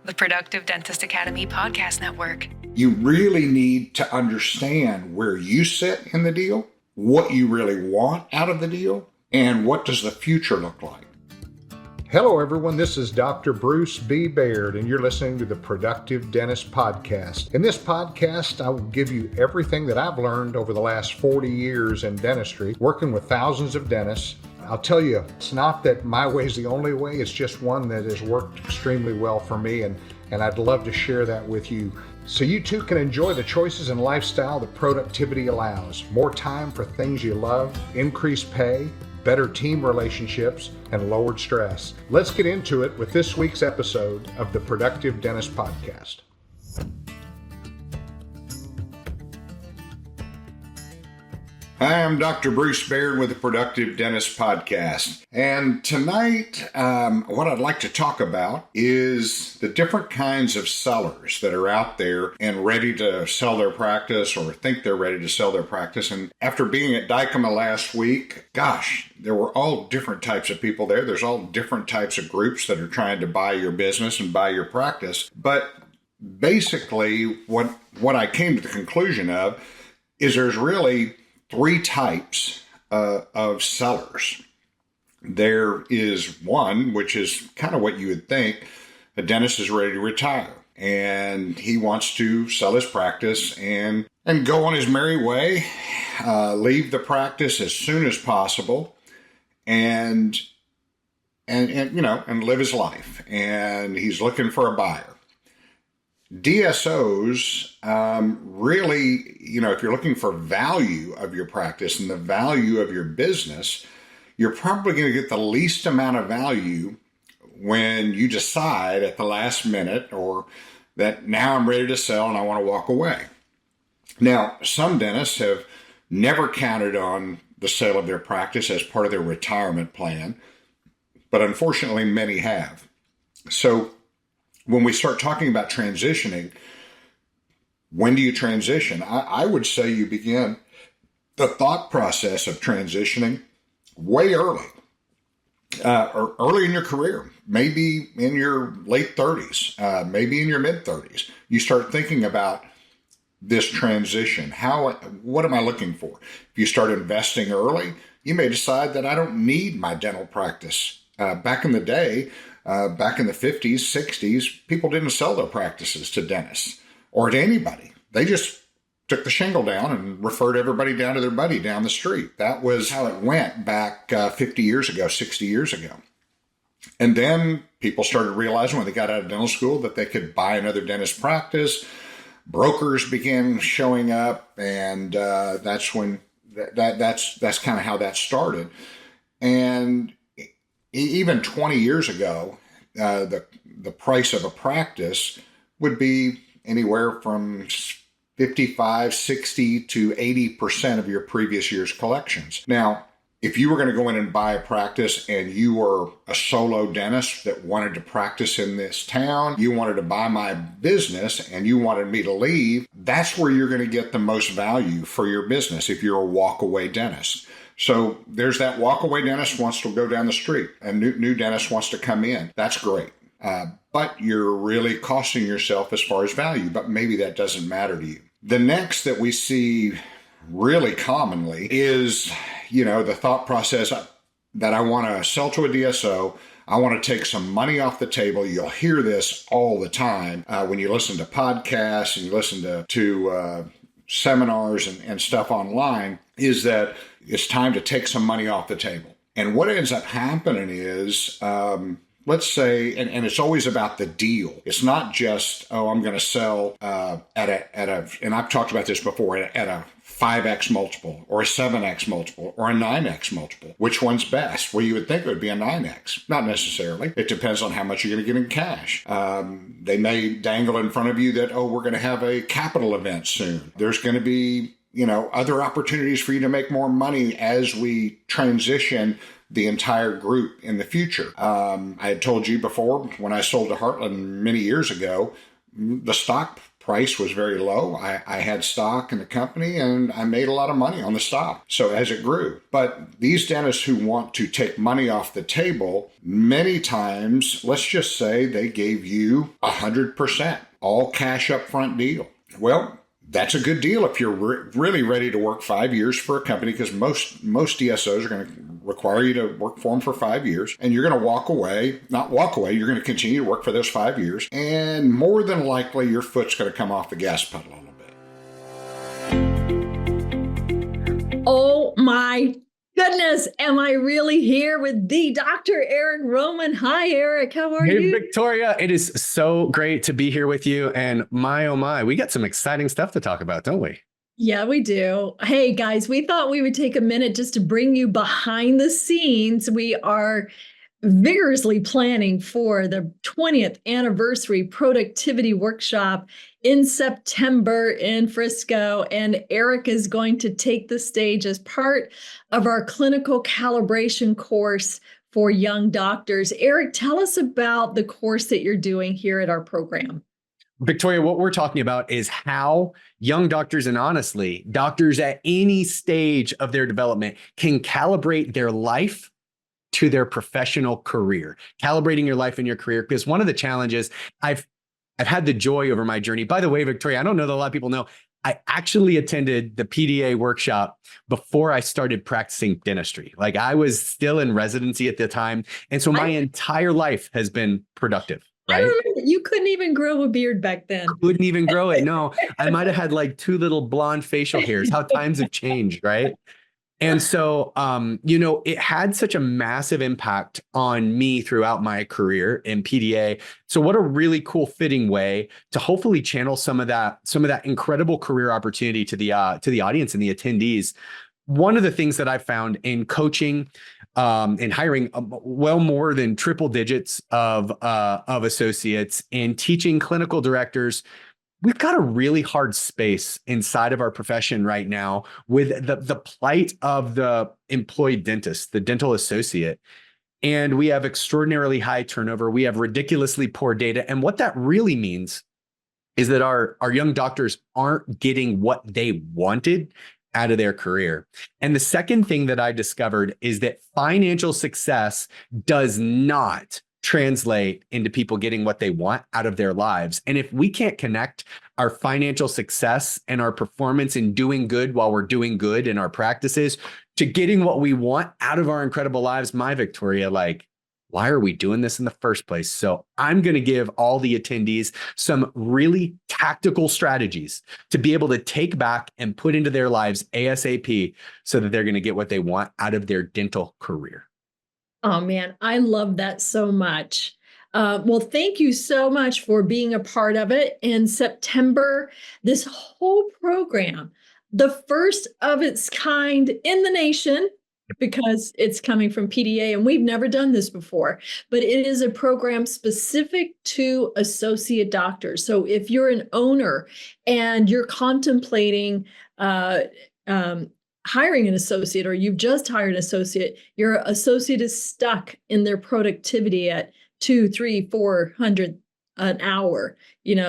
the Productive Dentist Academy podcast network. You really need to understand where you sit in the deal, what you really want out of the deal, and what does the future look like. Hello, everyone. This is Dr. Bruce B. Baird, and you're listening to the Productive Dentist Podcast. In this podcast, I will give you everything that I've learned over the last 40 years in dentistry, working with thousands of dentists. I'll tell you, it's not that my way is the only way. It's just one that has worked extremely well for me, and I'd love to share that with you so you too can enjoy the choices and lifestyle that productivity allows. More time for things you love, increased pay, better team relationships, and lowered stress. Let's get into it with this week's episode of the Productive Dentist Podcast. Hi, I'm Dr. Bruce Baird with the Productive Dentist Podcast. And tonight, what I'd like to talk about is the different kinds of sellers that are out there and ready to sell their practice or think they're ready to sell their practice. And after being at Dykema last week, gosh, there were all different types of people there. There's all different types of groups that are trying to buy your business and buy your practice. But basically, what I came to the conclusion of is there's really three types of sellers. There is one, which is kind of what you would think. A dentist is ready to retire and he wants to sell his practice and go on his merry way, leave the practice as soon as possible and live his life. And he's looking for a buyer. DSOs, really, if you're looking for value of your practice and the value of your business, you're probably going to get the least amount of value when you decide at the last minute or that now I'm ready to sell and I want to walk away. Now, some dentists have never counted on the sale of their practice as part of their retirement plan, but unfortunately many have. So when we start talking about transitioning, when do you transition? I would say you begin the thought process of transitioning way early, or early in your career, maybe in your late 30s, maybe in your mid 30s. You start thinking about this transition. What am I looking for? If you start investing early, you may decide that I don't need my dental practice. Back in the day, back in the 50s, 60s, people didn't sell their practices to dentists or to anybody. They just took the shingle down and referred everybody down to their buddy down the street. That was how it went back 50 years ago, 60 years ago. And then people started realizing when they got out of dental school that they could buy another dentist practice. Brokers began showing up, and that's when that's kind of how that started. And even 20 years ago, the price of a practice would be anywhere from 55, 60 to 80% of your previous year's collections. Now, if you were going to go in and buy a practice and you were a solo dentist that wanted to practice in this town, you wanted to buy my business and you wanted me to leave, that's where you're going to get the most value for your business if you're a walk-away dentist. So there's that walk-away dentist wants to go down the street. A new dentist wants to come in. That's great. But you're really costing yourself as far as value, but maybe that doesn't matter to you. The next that we see really commonly is, the thought process that I want to sell to a DSO. I want to take some money off the table. You'll hear this all the time when you listen to podcasts and you listen to seminars and stuff online, is that it's time to take some money off the table. And what ends up happening is, let's say, and it's always about the deal. It's not just, I'm going to sell and I've talked about this before, at a 5x multiple or a 7x multiple or a 9x multiple. Which one's best? Well, you would think it would be a 9x. Not necessarily. It depends on how much you're going to get in cash. They may dangle in front of you that, we're going to have a capital event soon. There's going to be, other opportunities for you to make more money as we transition the entire group in the future. I had told you before, when I sold to Heartland many years ago, the stock price was very low. I had stock in the company and I made a lot of money on the stock. So as it grew. But these dentists who want to take money off the table, many times, let's just say they gave you 100%, all cash upfront deal. Well, that's a good deal if you're really ready to work 5 years for a company, because most DSOs are going to require you to work for them for 5 years, and you're going to not walk away, you're going to continue to work for those 5 years, and more than likely your foot's going to come off the gas pedal a little bit. Oh my goodness, am I really here with the Dr. Eric Roman? Hi, Eric. How are you? Hey, Victoria. It is so great to be here with you. And my, oh my, we got some exciting stuff to talk about, don't we? Yeah, we do. Hey, guys, we thought we would take a minute just to bring you behind the scenes. We are vigorously planning for the 20th anniversary productivity workshop in September in Frisco. And Eric is going to take the stage as part of our clinical calibration course for young doctors. Eric, tell us about the course that you're doing here at our program. Victoria, what we're talking about is how young doctors, and honestly, doctors at any stage of their development, can calibrate their life to their professional career, calibrating your life and your career. Because one of the challenges I've had the joy over my journey. By the way, Victoria, I don't know that a lot of people know, I actually attended the PDA workshop before I started practicing dentistry. Like, I was still in residency at the time. And so my entire life has been productive. Right? I remember you couldn't even grow a beard back then. Couldn't even grow it. No, I might have had like 2 little blonde facial hairs. How times have changed, right? And so, it had such a massive impact on me throughout my career in PDA. So what a really cool fitting way to hopefully channel some of that incredible career opportunity to the audience and the attendees. One of the things that I found in coaching, in hiring well more than triple digits of associates, and teaching clinical directors, we've got a really hard space inside of our profession right now with the plight of the employed dentist, the dental associate. And we have extraordinarily high turnover. We have ridiculously poor data. And what that really means is that our young doctors aren't getting what they wanted out of their career. And the second thing that I discovered is that financial success does not translate into people getting what they want out of their lives. And if we can't connect our financial success and our performance in doing good while we're doing good in our practices to getting what we want out of our incredible lives, my Victoria, like, why are we doing this in the first place? So I'm going to give all the attendees some really tactical strategies to be able to take back and put into their lives ASAP so that they're going to get what they want out of their dental career. Oh, man, I love that so much. Well, thank you so much for being a part of it. In September, this whole program, the first of its kind in the nation, because it's coming from PDA, and we've never done this before, but it is a program specific to associate doctors. So if you're an owner and you're contemplating hiring an associate, or you've just hired an associate, your associate is stuck in their productivity at 200, 300, 400 an hour,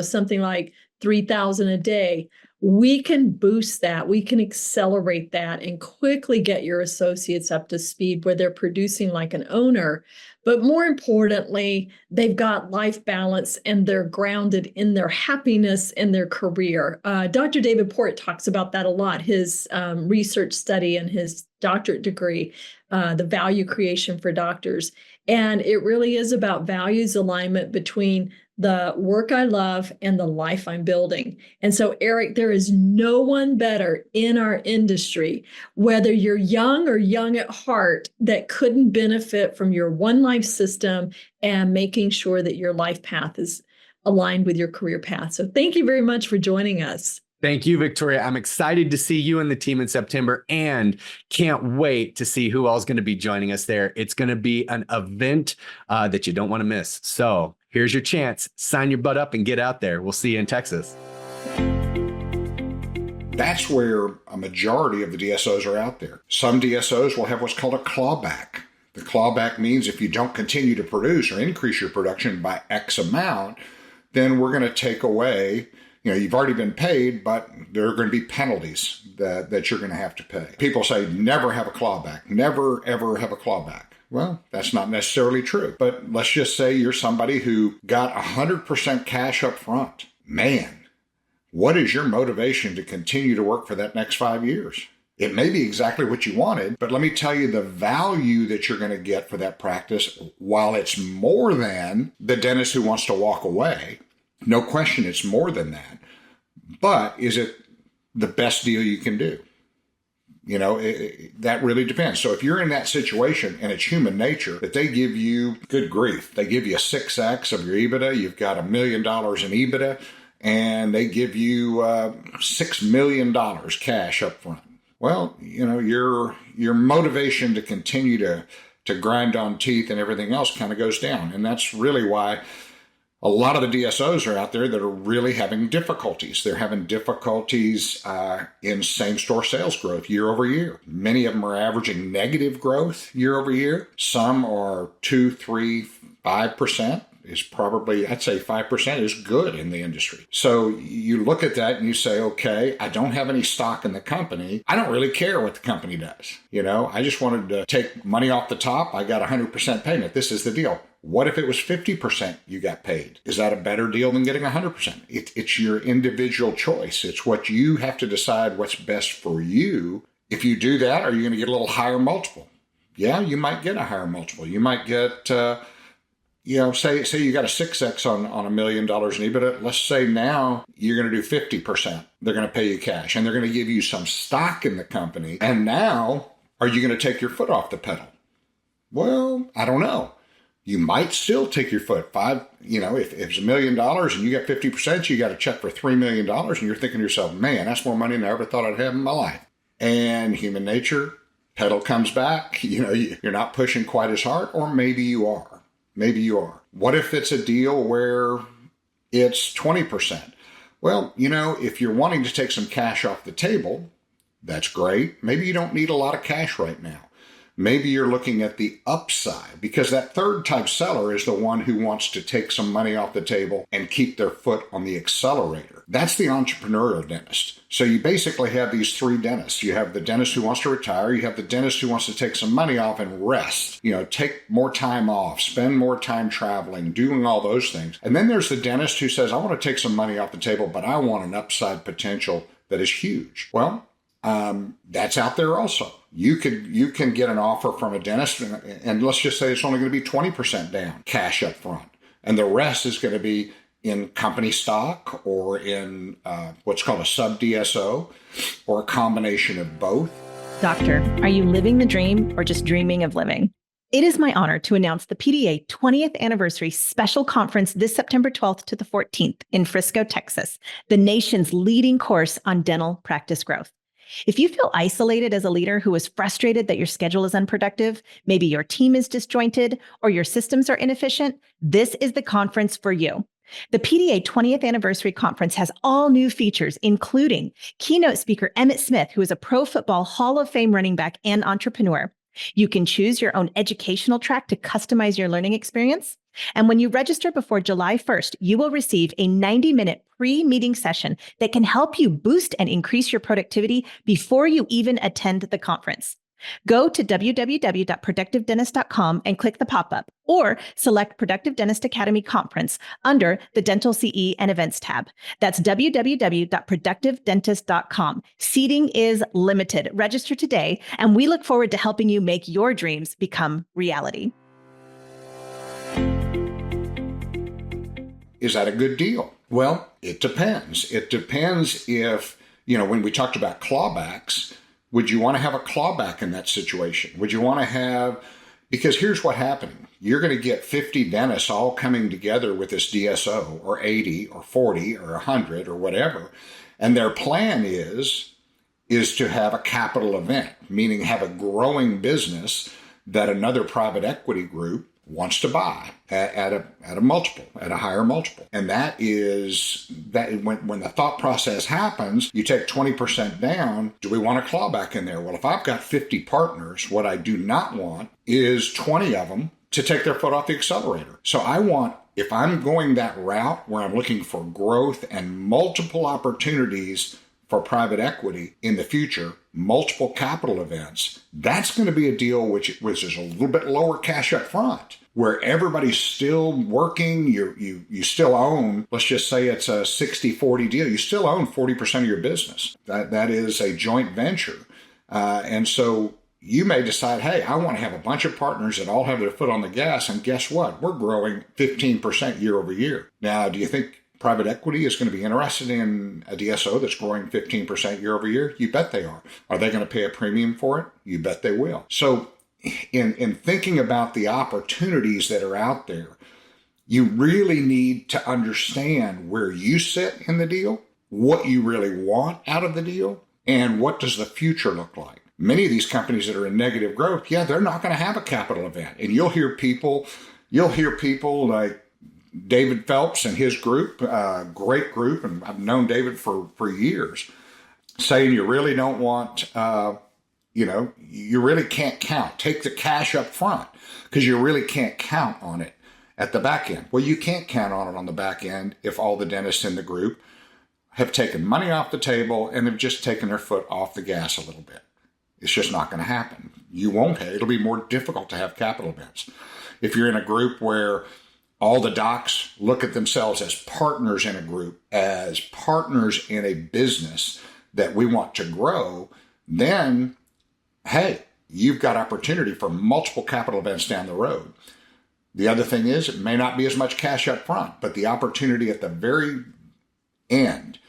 something like 3,000 a day. We can boost that. We can accelerate that and quickly get your associates up to speed where they're producing like an owner. But more importantly, they've got life balance and they're grounded in their happiness and their career. Dr. David Port talks about that a lot, his research study and his doctorate degree, the value creation for doctors. And it really is about values alignment between the work I love and the life I'm building. And so, Eric, there is no one better in our industry, whether you're young or young at heart, that couldn't benefit from your one life system and making sure that your life path is aligned with your career path. So thank you very much for joining us. Thank you, Victoria. I'm excited to see you and the team in September, and can't wait to see who else is going to be joining us there. It's going to be an event that you don't want to miss. So here's your chance. Sign your butt up and get out there. We'll see you in Texas. That's where a majority of the DSOs are out there. Some DSOs will have what's called a clawback. The clawback means if you don't continue to produce or increase your production by X amount, then we're going to take away you've already been paid, but there are going to be penalties that you're going to have to pay. People say never have a clawback, never, ever have a clawback. Well, that's not necessarily true. But let's just say you're somebody who got 100% cash up front. Man, what is your motivation to continue to work for that next 5 years? It may be exactly what you wanted, but let me tell you the value that you're going to get for that practice, while it's more than the dentist who wants to walk away. No question, it's more than that. But is it the best deal you can do? That really depends. So if you're in that situation, and it's human nature that they give you, good grief, they give you a 6X of your EBITDA, you've got $1 million in EBITDA, and they give you $6 million cash up front. Well, your motivation to continue to grind on teeth and everything else kind of goes down. And that's really why a lot of the DSOs are out there that are really having difficulties. They're having difficulties in same-store sales growth year over year. Many of them are averaging negative growth year over year. Some are 2, 3, 5%. Is probably, I'd say 5% is good in the industry. So you look at that and you say, okay, I don't have any stock in the company. I don't really care what the company does. I just wanted to take money off the top. I got 100% payment. This is the deal. What if it was 50% you got paid? Is that a better deal than getting 100%? It's your individual choice. It's what you have to decide what's best for you. If you do that, are you going to get a little higher multiple? Yeah, you might get a higher multiple. You might get, say you got a 6X on $1 million in EBITDA. Let's say now you're going to do 50%. They're going to pay you cash, and they're going to give you some stock in the company. And now, are you going to take your foot off the pedal? Well, I don't know. You might still take your foot. If it's $1 million and you get 50%, you got a check for $3 million, and you're thinking to yourself, man, that's more money than I ever thought I'd have in my life. And human nature, pedal comes back. You're not pushing quite as hard, or maybe you are. Maybe you are. What if it's a deal where it's 20%? Well, if you're wanting to take some cash off the table, that's great. Maybe you don't need a lot of cash right now. Maybe you're looking at the upside, because that third type seller is the one who wants to take some money off the table and keep their foot on the accelerator. That's the entrepreneurial dentist. So you basically have these three dentists. You have the dentist who wants to retire. You have the dentist who wants to take some money off and rest, take more time off, spend more time traveling, doing all those things. And then there's the dentist who says, I want to take some money off the table, but I want an upside potential that is huge. Well, that's out there also. You can get an offer from a dentist, and let's just say it's only going to be 20% down cash up front, and the rest is going to be in company stock or in what's called a sub DSO, or a combination of both. Doctor, are you living the dream or just dreaming of living? It is my honor to announce the PDA 20th anniversary special conference this September 12th to the 14th in Frisco, Texas, the nation's leading course on dental practice growth. If you feel isolated as a leader who is frustrated that your schedule is unproductive, maybe your team is disjointed, or your systems are inefficient, this is the conference for you. The PDA 20th Anniversary Conference has all new features, including keynote speaker Emmitt Smith, who is a Pro Football Hall of Fame running back and entrepreneur. You can choose your own educational track to customize your learning experience. And when you register before July 1st, you will receive a 90-minute pre-meeting session that can help you boost and increase your productivity before you even attend the conference. Go to www.productivedentist.com and click the pop-up, or select Productive Dentist Academy Conference under the Dental CE and Events tab. That's www.productivedentist.com. Seating is limited. Register today, and we look forward to helping you make your dreams become reality. Is that a good deal? Well, it depends. It depends if, when we talked about clawbacks, would you want to have a clawback in that situation? Would you want to have, because here's what happened. You're going to get 50 dentists all coming together with this DSO, or 80 or 40 or 100 or whatever. And their plan is to have a capital event, meaning have a growing business that another private equity group wants to buy at a multiple, at a higher multiple. And that is that when the thought process happens, you take 20% down. Do we want a clawback in there? Well, if I've got 50 partners, what I do not want is 20 of them to take their foot off the accelerator. So I want if I'm going that route where I'm looking for growth and multiple opportunities for private equity in the future, multiple capital events, that's going to be a deal which is a little bit lower cash up front, where everybody's still working. You still own, let's just say it's a 60-40 deal. You still own 40% of your business. That is a joint venture. And so you may decide, hey, I want to have a bunch of partners that all have their foot on the gas. And guess what? We're growing 15% year over year. Now, do you think private equity is going to be interested in a DSO that's growing 15% year over year? You bet they are. Are they going to pay a premium for it? You bet they will. So in thinking about the opportunities that are out there, you really need to understand where you sit in the deal, what you really want out of the deal, and what does the future look like. Many of these companies that are in negative growth, they're not going to have a capital event. And you'll hear people like David Phelps and his group, great group, and I've known David for years, saying you really don't want, you really can't count. Take the cash up front because you really can't count on it at the back end. Well, you can't count on it on the back end if all the dentists in the group have taken money off the table and have just taken their foot off the gas a little bit. It's just not going to happen. You won't have, it'll be more difficult to have capital events. If you're in a group where all the docs look at themselves as partners in a group, as partners in a business that we want to grow, then, hey, you've got opportunity for multiple capital events down the road. The other thing is it may not be as much cash up front, but the opportunity at the very end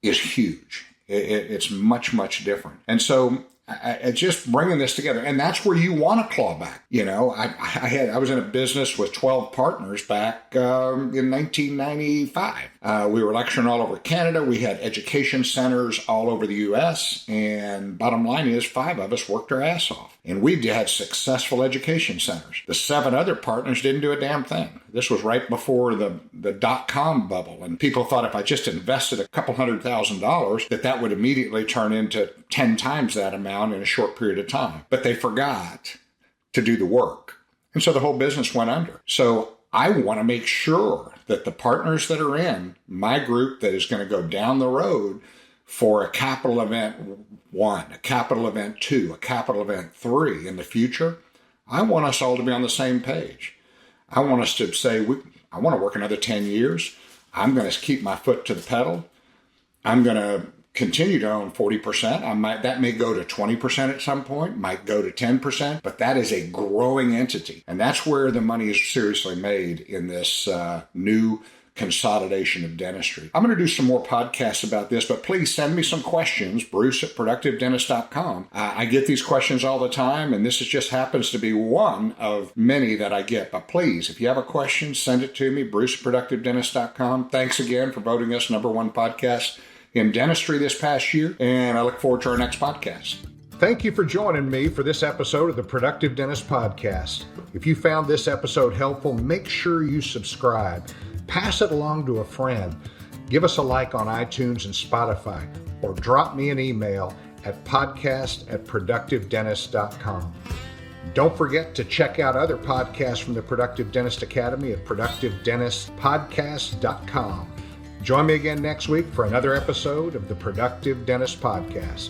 is huge. It's much, much different. And so I just bringing this together, and that's where you want to claw back. I was in a business with 12 partners back in 1995. We were lecturing all over Canada. We had education centers all over the U.S. And bottom line is 5 of us worked our ass off. And we had successful education centers. The 7 other partners didn't do a damn thing. This was right before the dot-com bubble. And people thought if I just invested a couple $100,000 that would immediately turn into 10 times that amount in a short period of time. But they forgot to do the work. And so the whole business went under. So I want to make sure that the partners that are in my group that is going to go down the road for a capital event 1, a capital event 2, a capital event 3 in the future, I want us all to be on the same page. I want us to say, I want to work another 10 years. I'm going to keep my foot to the pedal. I'm going to continue to own 40%. That may go to 20% at some point, might go to 10%, but that is a growing entity. And that's where the money is seriously made in this new consolidation of dentistry. I'm going to do some more podcasts about this, but please send me some questions, bruce@productivedentist.com. I get these questions all the time, and this just happens to be one of many that I get. But please, if you have a question, send it to me, bruce@productivedentist.com. Thanks again for voting us #1 podcast in dentistry this past year, and I look forward to our next podcast. Thank you for joining me for this episode of the Productive Dentist Podcast. If you found this episode helpful, make sure you subscribe. Pass it along to a friend. Give us a like on iTunes and Spotify, or drop me an email at podcast@productivedentist.com. Don't forget to check out other podcasts from the Productive Dentist Academy at productivedentistpodcast.com. Join me again next week for another episode of the Productive Dentist Podcast.